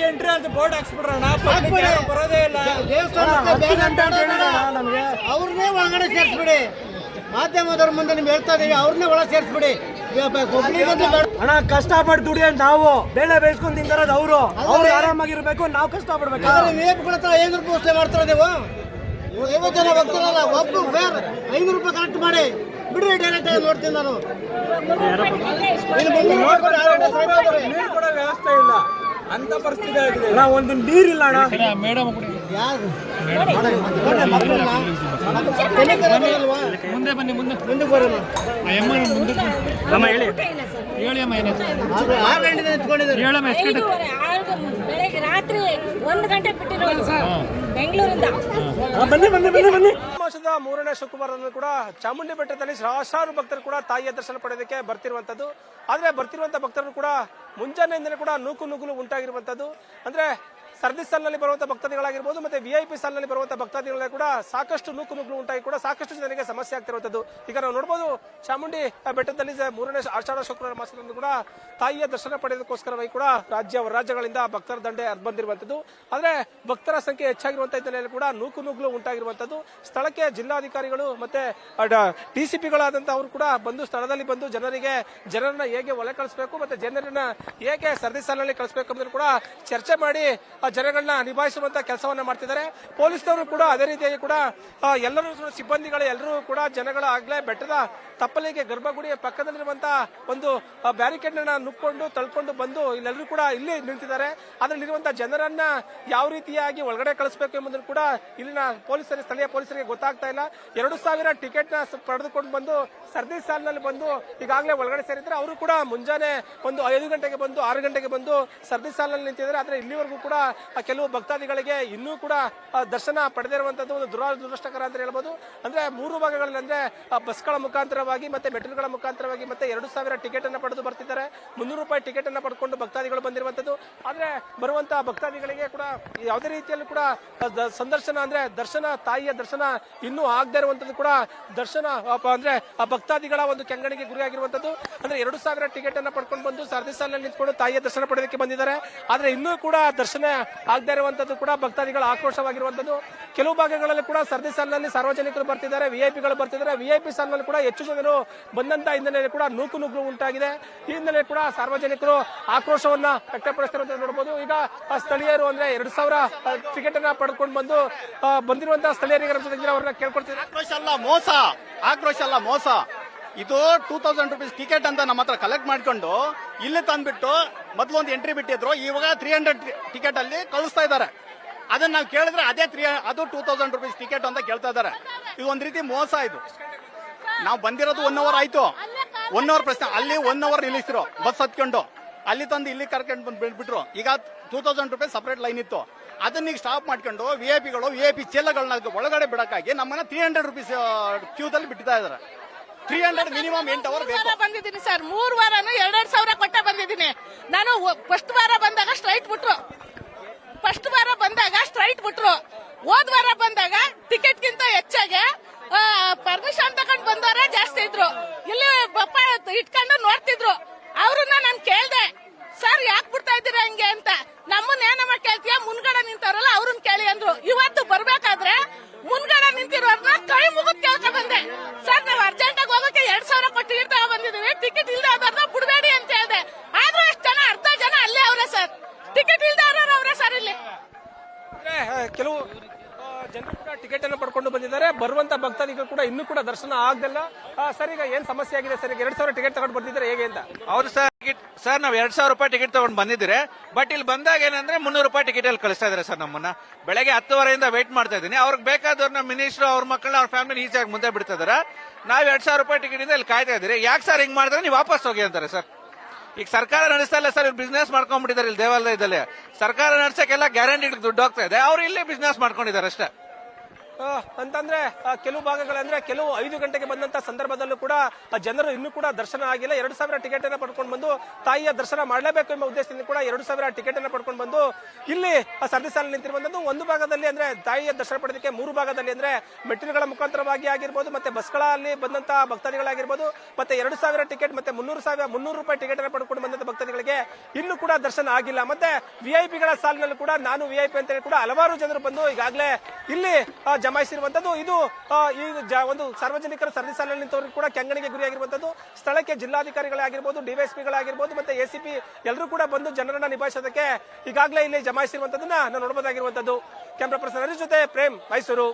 Entry ಅಂತ board ಹಾಕ್ಸ್ಬಿಡ್ರಣ, ಹಾಕ್ಬಿಡಿ. ಬರೋದೇ ಇಲ್ಲ. ದೇವಸ್ಥಾನಕ್ಕೆ ಬೇಡ ಅಂತ ಹೇಳಿದ್ರೆ ನಮಗೆ ಅವ್ರನ್ನೇ ಒಳಗಡೆ ಸೇರಿಸ್ಬಿಡಿ. ಮಾಧ್ಯಮದವ್ರ ಮುಂದೆ ನಿಮ್ಗೆ ಹೇಳ್ತಾ ಇದೀವಿ, ಅವ್ರನ್ನೇ ಒಳಗೆ ಸೇರಿಸ್ಬಿಡಿ. ಹಣ ಕಷ್ಟಪಟ್ಟು ದುಡಿಯೋದು ನಾವು, ಬೇಳೆ ಬೇಯಿಸ್ಕೊಂಡು ತಿಂತಾರದು ಅವರು. ಅವ್ರು ಆರಾಮಾಗಿರ್ಬೇಕು, ನಾವು ಕಷ್ಟಪಡ್ಬೇಕು. ವೇಪ್ಗಳ ಹತ್ರ 500 ರೂಪಾಯಿ ವಸೂಲಿ ಮಾಡ್ತಾರೆ ನೀವು. 50 ಜನ ಹೋಗ್ತಾರಲ್ಲ, ಒಬ್ಬರು ಬೇರೆ 500 ರೂಪಾಯಿ ಕರೆಕ್ಟ್ ಮಾಡಿ ಬಿಡ್ರಿ. ಡೈರೆಕ್ಟ್ ಆಗಿ ನೋಡ್ತೀನಿ ನಾನು. ನೀರು ಕೊಡೋ ವ್ಯವಸ್ಥೆ ಇಲ್ಲ ಅಂತ ಪರಿಸ್ಥಿತಿ ಆಗಿದೆ. ಒಂದು ನೀರಿಲ್ಲ ಅಣ್ಣ. ಯಾರು ಮುಂದೆ ಬನ್ನಿ, ಮುಂದೆ ಬರೋಣ. ಅಮ್ಮ ಹೇಳಿ ಅಮ್ಮ, ಏನಾಯ್ತು? 6 ಗಂಟೆ ನಿಂತ್ಕೊಂಡಿದ್ದಾರೆ. ಹೇಳಮ್ಮ, ಎಷ್ಟು ಗಂಟೆ? ಬೆಳಗ್ಗೆ ರಾತ್ರಿ 1 ಗಂಟೆ ಬಿಟ್ಟಿರೋದು ಬೆಂಗಳೂರಿಂದ. ಬನ್ನಿ. ಮಾಸದ 3ನೇ ಶುಕ್ರವಾರದಂದು ಕೂಡ ಚಾಮುಂಡಿ ಬೆಟ್ಟದಲ್ಲಿ ಸಹಸ್ರಾರು ಭಕ್ತರು ಕೂಡ ತಾಯಿಯ ದರ್ಶನ ಪಡೆಯೋದಕ್ಕೆ ಬರ್ತಿರುವಂತದ್ದು. ಆದ್ರೆ ಬರ್ತಿರುವಂತ ಭಕ್ತರು ಕೂಡ ಮುಂಜಾನೆಯಿಂದಲೇ ಕೂಡ ನೂಕುನುಗ್ಗಲು ಉಂಟಾಗಿರುವಂತದ್ದು. ಅಂದ್ರೆ ಸರದಿ ಸಾಲಿನಲ್ಲಿ ಬರುವಂತಹ ಭಕ್ತಾದಿಗಳಾಗಿರ್ಬೋದು, ಮತ್ತೆ VIP ಸಾಲಿನಲ್ಲಿ ಬರುವಂತಹ ಭಕ್ತಾದಿಗಳ ಕೂಡ ಸಾಕಷ್ಟು ನೂಕುನುಗ್ಗಲು ಉಂಟಾಗಿ ಕೂಡ ಸಾಕಷ್ಟು ಜನರಿಗೆ ಸಮಸ್ಯೆ ಆಗ್ತಿರುವಂತದ್ದು. ಈಗ ನಾವು ನೋಡಬಹುದು, ಚಾಮುಂಡಿ ಬೆಟ್ಟದಲ್ಲಿ 3ನೇ ಆಷಾಢ ಶುಕ್ರವಾರ ಮಾಸದಂದು ಕೂಡ ತಾಯಿಯ ದರ್ಶನ ಪಡೆಯೋದಕ್ಕೋಸ್ಕರವಾಗಿ ಕೂಡ ರಾಜ್ಯಗಳಿಂದ ಭಕ್ತರ ದಂಡೆ ಬಂದಿರುವಂತದ್ದು. ಆದ್ರೆ ಭಕ್ತರ ಸಂಖ್ಯೆ ಹೆಚ್ಚಾಗಿರುವಂತಹ ಹಿನ್ನೆಲೆಯಲ್ಲಿ ಕೂಡ ನೂಕುನುಗ್ಗಲು ಉಂಟಾಗಿರುವಂತದ್ದು. ಸ್ಥಳಕ್ಕೆ ಜಿಲ್ಲಾಧಿಕಾರಿಗಳು ಮತ್ತೆ DCPಗಳಾದಂತಹ ಅವರು ಕೂಡ ಬಂದು ಸ್ಥಳದಲ್ಲಿ ಬಂದು ಜನರನ್ನ ಹೇಗೆ ಒಲೆ ಕಳಿಸಬೇಕು, ಮತ್ತೆ ಜನರನ್ನ ಹೇಗೆ ಸರದಿ ಸಾಲಿನಲ್ಲಿ ಕಳಿಸಬೇಕು ಅನ್ನೋದನ್ನು ಕೂಡ ಚರ್ಚೆ ಮಾಡಿ ಜನಗಳನ್ನ ನಿಭಾಯಿಸುವಂತ ಕೆಲಸವನ್ನ ಮಾಡ್ತಿದ್ದಾರೆ. ಪೊಲೀಸ್ನವರು ಕೂಡ ಅದೇ ರೀತಿಯಾಗಿ ಕೂಡ ಎಲ್ಲರೂ ಸಿಬ್ಬಂದಿಗಳು ಎಲ್ಲರೂ ಕೂಡ ಜನಗಳ ಆಗ್ಲೇ ಬೆಟ್ಟದ ತಪ್ಪಲಿಗೆ ಗರ್ಭಗುಡಿಯ ಪಕ್ಕದಲ್ಲಿರುವಂತಹ ಒಂದು ಬ್ಯಾರಿಕೇಡ್ ನ ನುಕ್ಕೊಂಡು ತಳ್ಕೊಂಡು ಬಂದು ಇಲ್ಲೆಲ್ಲರೂ ಕೂಡ ಇಲ್ಲಿ ನಿಂತಿದ್ದಾರೆ. ಅದರಲ್ಲಿರುವಂತಹ ಜನರನ್ನ ಯಾವ ರೀತಿಯಾಗಿ ಒಳಗಡೆ ಕಳಿಸಬೇಕು ಎಂಬುದನ್ನು ಕೂಡ ಇಲ್ಲಿನ ಸ್ಥಳೀಯ ಪೊಲೀಸರಿಗೆ ಗೊತ್ತಾಗ್ತಾ ಇಲ್ಲ. 2,000 ಟಿಕೆಟ್ ನ ಪಡೆದುಕೊಂಡು ಬಂದು ಸರದಿ ಸಾಲಿನಲ್ಲಿ ಬಂದು ಈಗಾಗಲೇ ಒಳಗಡೆ ಸೇರಿದ್ರೆ ಅವರು ಕೂಡ ಮುಂಜಾನೆ ಒಂದು 5 ಗಂಟೆಗೆ ಬಂದು 6 ಗಂಟೆಗೆ ಬಂದು ಸರದಿ ಸಾಲಿನಲ್ಲಿ ನಿಂತಿದ್ದಾರೆ. ಆದ್ರೆ ಇಲ್ಲಿವರೆಗೂ ಕೂಡ ಕೆಲವು ಭಕ್ತಾದಿಗಳಿಗೆ ಇನ್ನೂ ಕೂಡ ದರ್ಶನ ಪಡೆದಿರುವಂತದ್ದು ಒಂದು ದುರದೃಷ್ಟಕರ ಅಂತ ಹೇಳ್ಬೋದು. ಅಂದ್ರೆ 3 ಭಾಗಗಳಲ್ಲಿ, ಅಂದ್ರೆ ಬಸ್ಗಳ ಮುಖಾಂತರವಾಗಿ ಮತ್ತೆ ಮೆಟ್ರೋಗಳ ಮುಖಾಂತರವಾಗಿ ಮತ್ತೆ 2,000 ಟಿಕೆಟ್ ಅನ್ನ ಪಡೆದು ಬರ್ತಿದ್ದಾರೆ. 300 ರೂಪಾಯಿ ಟಿಕೆಟ್ ಅನ್ನ ಪಡ್ಕೊಂಡು ಭಕ್ತಾದಿಗಳು ಬಂದಿರುವಂತದ್ದು. ಆದ್ರೆ ಬರುವಂತಹ ಭಕ್ತಾದಿಗಳಿಗೆ ಕೂಡ ಯಾವುದೇ ರೀತಿಯಲ್ಲೂ ಕೂಡ ಸಂದರ್ಶನ ಅಂದ್ರೆ ದರ್ಶನ, ತಾಯಿಯ ದರ್ಶನ ಇನ್ನೂ ಆಗದೆ ಇರುವಂತದ್ದು ಕೂಡ ದರ್ಶನ ಅಂದ್ರೆ ಆ ಭಕ್ತಾದಿಗಳ ಒಂದು ಕೆಂಗಣಿಗೆ ಗುರಿಯಾಗಿರುವಂತದ್ದು. ಅಂದ್ರೆ 2,000 ಟಿಕೆಟ್ ಅನ್ನ ಪಡ್ಕೊಂಡು ಬಂದು ಸರದಿ ಸಾಲಿನಲ್ಲಿ ನಿಂತ್ಕೊಂಡು ತಾಯಿಯ ದರ್ಶನ ಪಡೆಯೋದಕ್ಕೆ ಬಂದಿದ್ದಾರೆ. ಆದ್ರೆ ಇನ್ನೂ ಕೂಡ ದರ್ಶನ ಆಗದೆ ಇರುವಂತದ್ದು ಕೂಡ ಭಕ್ತಾದಿಗಳ ಆಕ್ರೋಶವಾಗಿರುವಂತದ್ದು. ಕೆಲವು ಭಾಗಗಳಲ್ಲಿ ಕೂಡ ಸರದಿ ಸಾಲಿನಲ್ಲಿ ಸಾರ್ವಜನಿಕರು ಬರ್ತಿದ್ದಾರೆ, VIPಗಳು ಬರ್ತಿದ್ದಾರೆ. VIP ಸಾಲಿನಲ್ಲಿ ಕೂಡ ಹೆಚ್ಚು ಜನರು ಬಂದಂತ ಹಿನ್ನೆಲೆಯಲ್ಲಿ ಕೂಡ ನೂಕುನುಗ್ಗಲು ಉಂಟಾಗಿದೆ. ಈ ಹಿನ್ನೆಲೆ ಕೂಡ ಸಾರ್ವಜನಿಕರು ಆಕ್ರೋಶವನ್ನ ವ್ಯಕ್ತಪಡಿಸ್ತಿರುವಂತ ನೋಡಬಹುದು. ಈಗ ಸ್ಥಳೀಯರು ಅಂದ್ರೆ 2,000 ಟಿಕೆಟ್ ಅನ್ನ ಪಡ್ಕೊಂಡು ಬಂದಿರುವಂತಹ ಸ್ಥಳೀಯರಿಗೆ ಅವ್ರನ್ನ ಕೇಳ್ಕೊಳ್ತಿದ್ದಾರೆ. ಆಕ್ರೋಶ ಅಲ್ಲ, ಮೋಸ. ಇದು 2,000 ರೂಪೀಸ್ ಟಿಕೆಟ್ ಅಂತ ನಮ್ಮ ಹತ್ರ ಕಲೆಕ್ಟ್ ಮಾಡ್ಕೊಂಡು ಇಲ್ಲಿ ತಂದ್ಬಿಟ್ಟು ಮೊದಲು ಒಂದು ಎಂಟ್ರಿ ಬಿಟ್ಟಿದ್ರು. ಇವಾಗ 300 ಟಿಕೆಟ್ ಅಲ್ಲಿ ಕಳಿಸ್ತಾ ಇದ್ದಾರೆ. ಅದನ್ನ ನಾವು ಕೇಳಿದ್ರೆ ಅದು 2,000 ರೂಪೀಸ್ ಟಿಕೆಟ್ ಅಂತ ಕೇಳ್ತಾ ಇದ್ದಾರೆ. ಇದು ಒಂದ್ ರೀತಿ ಮೋಸ. ಇದು ನಾವು ಬಂದಿರೋದು 1 ಅವರ್ ಆಯ್ತು. 1 ಅವರ್ ಪ್ರಶ್ನೆ ಅಲ್ಲಿ 1 ಅವರ್ ನಿಲ್ಲಿಸಿದ್ರು ಬಸ್ ಹತ್ಕೊಂಡು, ಅಲ್ಲಿ ತಂದು ಇಲ್ಲಿ ಕರ್ಕೊಂಡು ಬಂದ್ಬಿಟ್ರು. ಈಗ 2,000 ರೂಪೀಸ್ ಸಪರೇಟ್ ಲೈನ್ ಇತ್ತು. ಅದನ್ನ ಈಗ ಸ್ಟಾಪ್ ಮಾಡ್ಕೊಂಡು VIPಗಳು VIP ಚೀಲಗಳನ್ನ ಒಳಗಡೆ ಬಿಡಕ್ಕಾಗಿ ನಮ್ಮನ್ನ 300 ರೂಪೀಸ್ ಕ್ಯೂದಲ್ಲಿ ಬಿಡ್ತಾ ಇದಾರೆ. 300 ಮಿನಿಮಮ್ 8 ಅವರ್ ಬೇಕು. ಬಂದಿದ್ದೀನಿ ಸರ್, 3 ವಾರನು 2,000 ಕೊಟ್ಟ ಬಂದಿದ್ದೀನಿ. ನಾನು ಫಸ್ಟ್ ವಾರ ಬಂದಾಗ ಸ್ಟ್ರೈಟ್ ಬಿಟ್ರು. ಹೋದ್ ವಾರ ಬಂದಾಗ ಟಿಕೆಟ್ಗಿಂತ ಹೆಚ್ಚಾಗಿ ಪರ್ಮಿಷನ್ ತಗೊಂಡು ಬಂದವರೇ ಜಾಸ್ತಿ ಇದ್ರು. ಇಲ್ಲಿ ಬಪ್ಪ ಇಟ್ಕೊಂಡು ನೋಡ್ತಿದ್ರು. ಅವ್ರನ್ನ ನಾನು ಕೇಳ್ದೆ, ಸರ್ ಯಾಕೆ ಬಿಡ್ತಾ ಇದ್ದೀರಾ ಹಂಗೆ ಅಂತ. ನಮ್ಮನ್ನ ಏನಮ್ಮ ಕೇಳ್ತೀಯ, ಮುನ್ಗಡೆ ನಿಂತವ್ರಲ್ಲ ಅವ್ರನ್ನ ಕೇಳಿ ಅಂದ್ರು. ಇವತ್ತು ಬರ್ಬೇಕಾದ್ರೆ ಮುನ್ಗಡೆ ನಿಂತಿರೋರ್ನ ಕೈ ಮುಗಿದ್ ಕೇಳ್ಕ ಬಂದೆ. ಸರ್ ನಾವು ಅರ್ಜೆಂಟ್ ಆಗಿ ಹೋಗಕ್ಕೆ 2,000 ಕೊಟ್ಟು ಟಿಕೆಟ್ ತಗೊಂಡ್ ಬಂದಿದ್ದೀವಿ, ಟಿಕೆಟ್ ಇಲ್ದೆ ಆದವ್ರನ್ನ ಬಿಡಬೇಡಿ ಅಂತ ಹೇಳ್ದೆ. ಆದ್ರೂ ಅಷ್ಟು ಜನ, ಅರ್ಧ ಜನ ಅಲ್ಲೇ ಅವ್ರೆ ಸರ್, ಟಿಕೆಟ್ ಇಲ್ದೆ ಆದವ್ರು ಅವ್ರೆ ಸರ್. ಇಲ್ಲಿ ಕೆಲವು ಜನರು ಕೂಡ ಟಿಕೆಟ್ ಅನ್ನು ಪಡ್ಕೊಂಡು ಬಂದಿದ್ದಾರೆ. ಬರುವಂತ ಭಕ್ತಾದಿಗಳು ಕೂಡ ಇನ್ನೂ ಕೂಡ ದರ್ಶನ ಆಗದಿಲ್ಲ. ಸರ್ ಈಗ ಏನ್ ಸಮಸ್ಯೆ ಆಗಿದೆ ಸರ್? 2,000 ಟಿಕೆಟ್ ತಗೊಂಡು ಬಂದಿದ್ದಾರೆ, ಹೇಗೆ ಅಂತ? ಹೌದು ಸರ್, ನಾವು 2,000 ರೂಪಾಯಿ ಟಿಕೆಟ್ ತಗೊಂಡು ಬಂದಿದ್ರೆ, ಬಟ್ ಇಲ್ಲಿ ಬಂದಾಗ ಏನಂದ್ರೆ 300 ರೂಪಾಯಿ ಟಿಕೆಟ್ ಅಲ್ಲಿ ಕಳಿಸ್ತಾ ಇದಾರೆ ಸರ್. ನಮ್ಮನ್ನ ಬೆಳಗ್ಗೆ 10:30 ವೇಟ್ ಮಾಡ್ತಾ ಇದ್ದೀನಿ. ಅವ್ರಿಗೆ ಬೇಕಾದವ್ರನ್ನ ಮಿನಿಸ್ಟರ್ ಅವ್ರ ಮಕ್ಕಳನ್ನ ಅವ್ರ ಫ್ಯಾಮಿಲಿ ಈಸಿಯಾಗಿ ಮುಂದೆ ಬಿಡ್ತಾ ಇದಾರೆ. ನಾವು 2,000 ರೂಪಾಯಿ ಟಿಕೆಟ್ ಇಂದ ಇಲ್ಲಿ ಕಾಯ್ತಾ ಇದ್ದೀರಿ. ಯಾಕೆ ಸರ್ ಹಿಂಗ್ ಮಾಡಿದ್ರೆ ನೀವು ವಾಪಸ್ ಹೋಗಿ ಅಂತಾರೆ ಸರ್. ಈಗ ಸರ್ಕಾರ ನಡೆಸ್ತಾ ಇಲ್ಲ ಸರ್, ಇವ್ರು ಬಿಸ್ನೆಸ್ ಮಾಡ್ಕೊಂಡ್ಬಿಟ್ಟಿದ್ದಾರೆ ಇಲ್ಲಿ ದೇವಾಲಯದಲ್ಲಿ. ಸರ್ಕಾರ ನಡೆಸಕ್ಕೆಲ್ಲ ಗ್ಯಾರಂಟಿ ದುಡ್ಡು ಹೋಗ್ತಾ ಇದೆ, ಅವ್ರು ಇಲ್ಲಿ ಬಿಸ್ನೆಸ್ ಮಾಡ್ಕೊಂಡಿದ್ದಾರೆ ಅಷ್ಟೇ. ಅಂತಂದ್ರೆ ಕೆಲವು ಭಾಗಗಳಂದ್ರೆ ಕೆಲವು 5 ಗಂಟೆಗೆ ಬಂದಂತ ಸಂದರ್ಭದಲ್ಲೂ ಕೂಡ ಜನರು ಇನ್ನೂ ಕೂಡ ದರ್ಶನ ಆಗಿಲ್ಲ. 2,000 ಟಿಕೆಟ್ ಅನ್ನ ಪಡ್ಕೊಂಡು ಬಂದು ತಾಯಿಯ ದರ್ಶನ ಮಾಡಲೇಬೇಕು ಎಂಬ ಉದ್ದೇಶದಿಂದ ಕೂಡ 2,000 ಟಿಕೆಟ್ ಅನ್ನ ಪಡ್ಕೊಂಡು ಬಂದು ಇಲ್ಲಿ ಸರದಿ ಸಾಲಿನಲ್ಲಿ ನಿಂತಿರುವಂತದ್ದು. ಒಂದು ಭಾಗದಲ್ಲಿ ಅಂದ್ರೆ ತಾಯಿಯ ದರ್ಶನ ಪಡೆದಕ್ಕೆ 3 ಭಾಗದಲ್ಲಿ ಅಂದ್ರೆ ಮೆಟ್ಟಿಲುಗಳ ಮುಖಾಂತರವಾಗಿ ಆಗಿರ್ಬೋದು, ಮತ್ತೆ ಬಸ್ಗಳಲ್ಲಿ ಬಂದಂತ ಭಕ್ತಾದಿಗಳಾಗಿರ್ಬೋದು, ಮತ್ತೆ 2,000 ಟಿಕೆಟ್ ಮತ್ತೆ 300 ರೂಪಾಯಿ ಟಿಕೆಟ್ ಅನ್ನ ಪಡ್ಕೊಂಡು ಬಂದಂತ ಭಕ್ತಾದಿಗಳಿಗೆ ಇನ್ನೂ ಕೂಡ ದರ್ಶನ ಆಗಿಲ್ಲ. ಮತ್ತೆ ವಿಐಪಿಗಳ ಸಾಲಿನಲ್ಲಿ ಕೂಡ ನಾನು ವಿಐಪಿ ಅಂತ ಹೇಳಿ ಕೂಡ ಹಲವಾರು ಜನರು ಬಂದು ಈಗಾಗಲೇ ಇಲ್ಲಿ ಜಮಾಯಿಸಿರುವಂತದ್ದು. ಇದು ಒಂದು ಸಾರ್ವಜನಿಕರ ಸರದಿ ಸಾಲಿನಲ್ಲಿ ನಿಂತವರಿಗೆ ಕೂಡ ಕೆಂಗಣಿಗೆ ಗುರಿಯಾಗಿರುವಂತದ್ದು. ಸ್ಥಳಕ್ಕೆ ಜಿಲ್ಲಾಧಿಕಾರಿಗಳಾಗಿರ್ಬೋದು, ಡಿವೈಎಸ್ಪಿಗಳಾಗಿರ್ಬೋದು, ಮತ್ತೆ ಎಸಿಪಿ ಎಲ್ಲರೂ ಕೂಡ ಬಂದು ಜನರನ್ನ ನಿಭಾಯಿಸೋದಕ್ಕೆ ಈಗಾಗಲೇ ಇಲ್ಲಿ ಜಮಾಯಿಸಿರುವಂತದ್ದನ್ನ ನಾವು ನೋಡಬಹುದಾಗಿರುವಂತದ್ದು. ಕ್ಯಾಮ್ರಾ ಪರ್ಸನ್ ಹರೀಶ್ ಜೊತೆ ಪ್ರೇಮ್, ಮೈಸೂರು.